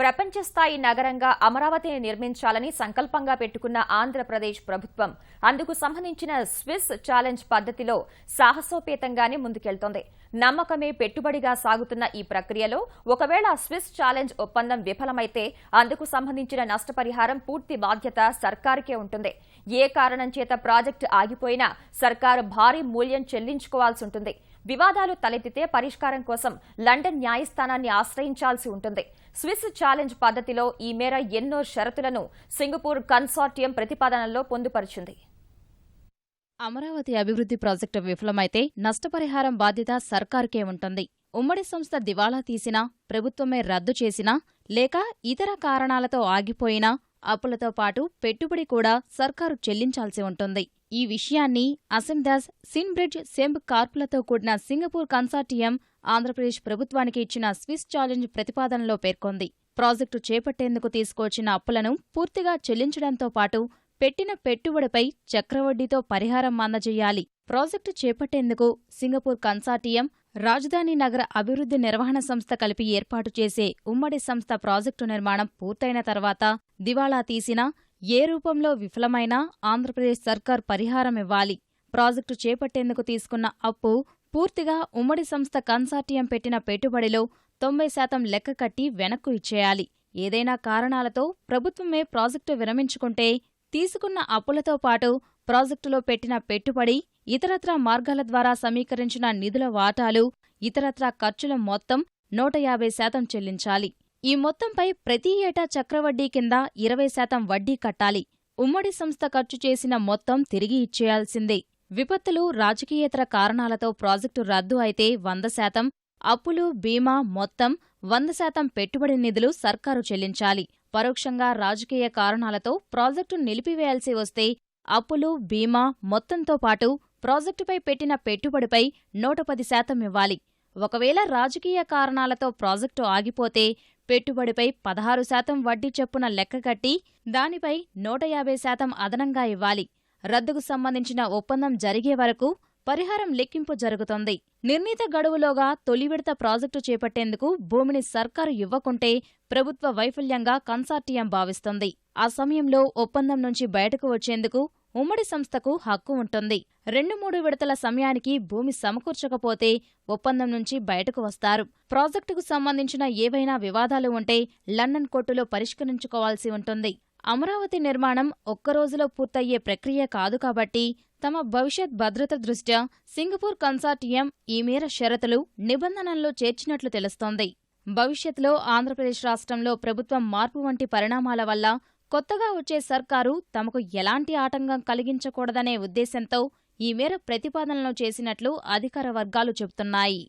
ప్రపంచ స్థాయి నగరంగా అమరావతిని నిర్మించాలని సంకల్పంగా పెట్టుకున్న ఆంధ్రప్రదేశ్ ప్రభుత్వం అందుకు సంబంధించిన స్విస్ ఛాలెంజ్ పద్ధతిలో సాహసోపేతంగానే ముందుకెళ్తోంది. నమ్మకమే పెట్టుబడిగా సాగుతున్న ఈ ప్రక్రియలో ఒకవేళ స్విస్ ఛాలెంజ్ ఒప్పందం విఫలమైతే అందుకు సంబంధించిన నష్టపరిహారం పూర్తి బాధ్యత సర్కారుకే ఉంటుంది. ఏ కారణం చేత ప్రాజెక్టు ఆగిపోయినా సర్కారు భారీ మూల్యం చెల్లించుకోవాల్సి ఉంటుంది. వివాదాలు తలెత్తితే పరిష్కారం కోసం లండన్ న్యాయస్థానాన్ని ఆశ్రయించాల్సి ఉంటుంది. స్విస్ ఛాలెంజ్ పద్ధతిలో ఈ మేర ఎన్నో షరతులను సింగపూర్ కన్సార్టియం ప్రతిపాదనలో పొందుపరిచింది. అమరావతి అభివృద్ధి ప్రాజెక్టు విఫలమైతే నష్టపరిహారం బాధ్యత సర్కారుకే ఉంటుంది. ఉమ్మడి సంస్థ దివాళా తీసినా, ప్రభుత్వమే రద్దు చేసినా, లేక ఇతర కారణాలతో ఆగిపోయినా అప్పులతో పాటు పెట్టుబడి కూడా సర్కారు చెల్లించాల్సి ఉంటుంది. ఈ విషయాన్ని అసెందాస్, సిన్బ్రిడ్జ్, సెంబ్ కార్పులతో కూడిన సింగపూర్ కన్సార్టియం ఆంధ్రప్రదేశ్ ప్రభుత్వానికి ఇచ్చిన స్విస్ ఛాలెంజ్ ప్రతిపాదనలో పేర్కొంది. ప్రాజెక్టు చేపట్టేందుకు తీసుకువచ్చిన అప్పులను పూర్తిగా చెల్లించడంతో పాటు పెట్టిన పెట్టుబడిపై చక్రవడ్డీతో పరిహారం అందజేయాలి. ప్రాజెక్టు చేపట్టేందుకు సింగపూర్ కన్సార్టియం, రాజధాని నగర అభివృద్ధి నిర్వహణ సంస్థ కలిపి ఏర్పాటు చేసే ఉమ్మడి సంస్థ ప్రాజెక్టు నిర్మాణం పూర్తయిన తర్వాత దివాళా తీసినా, ఏ రూపంలో విఫలమైనా ఆంధ్రప్రదేశ్ సర్కార్ పరిహారమివ్వాలి. ప్రాజెక్టు చేపట్టేందుకు తీసుకున్న అప్పు పూర్తిగా ఉమ్మడి సంస్థ కన్సార్టియం పెట్టిన పెట్టుబడిలో 90% లెక్క కట్టి వెనక్కు ఇచ్చేయాలి. ఏదైనా కారణాలతో ప్రభుత్వమే ప్రాజెక్టు విరమించుకుంటే తీసుకున్న అప్పులతో పాటు ప్రాజెక్టులో పెట్టిన పెట్టుబడి, ఇతరత్రా మార్గాల ద్వారా సమీకరించిన నిధుల వాటాలు, ఇతరత్రా ఖర్చుల మొత్తం 150% చెల్లించాలి. ఈ మొత్తంపై ప్రతి ఏటా చక్రవడ్డీ కింద 20% వడ్డీ కట్టాలి. ఉమ్మడి సంస్థ ఖర్చు చేసిన మొత్తం తిరిగి ఇచ్చేయాల్సిందే. విపత్తులు, రాజకీయేతర కారణాలతో ప్రాజెక్టు రద్దు అయితే 100%, అప్పులు, బీమా మొత్తం 100% పెట్టుబడి నిధులు సర్కారు చెల్లించాలి. పరోక్షంగా రాజకీయ కారణాలతో ప్రాజెక్టు నిలిపివేయాల్సి వస్తే అప్పులు, బీమా మొత్తంతో పాటు ప్రాజెక్టుపై పెట్టిన పెట్టుబడిపై 110% ఇవ్వాలి. ఒకవేళ రాజకీయ కారణాలతో ప్రాజెక్టు ఆగిపోతే పెట్టుబడిపై 16% వడ్డీ చొప్పున లెక్కగట్టి దానిపై 150% అదనంగా ఇవ్వాలి. రద్దుకు సంబంధించిన ఒప్పందం జరిగే వరకు పరిహారం లెక్కింపు జరుగుతోంది. నిర్ణీత గడువులోగా తొలి విడత ప్రాజెక్టు చేపట్టేందుకు భూమిని సర్కారు ఇవ్వకుంటే ప్రభుత్వ వైఫల్యంగా కన్సార్టియం భావిస్తోంది. ఆ సమయంలో ఒప్పందం నుంచి బయటకు వచ్చేందుకు ఉమ్మడి సంస్థకు హక్కు ఉంటుంది. 2-3 విడతల సమయానికి భూమి సమకూర్చకపోతే ఒప్పందం నుంచి బయటకు వస్తారు. ప్రాజెక్టుకు సంబంధించిన ఏవైనా వివాదాలు ఉంటే లండన్ కోర్టులో పరిష్కరించుకోవాల్సి ఉంటుంది. అమరావతి నిర్మాణం ఒక్కరోజులో పూర్తయ్యే ప్రక్రియ కాదు కాబట్టి తమ భవిష్యత్ భద్రత దృష్ట్యా సింగపూర్ కన్సార్టియం ఈ మేర షరతులు, నిబంధనల్లో చేర్చినట్లు తెలుస్తోంది. భవిష్యత్తులో ఆంధ్రప్రదేశ్ రాష్ట్రంలో ప్రభుత్వం మార్పు వంటి పరిణామాల వల్ల కొత్తగా వచ్చే సర్కారు తమకు ఎలాంటి ఆటంకం కలిగించకూడదనే ఉద్దేశంతో ఈ మేర ప్రతిపాదనలు చేసినట్లు అధికార వర్గాలు చెబుతున్నాయి.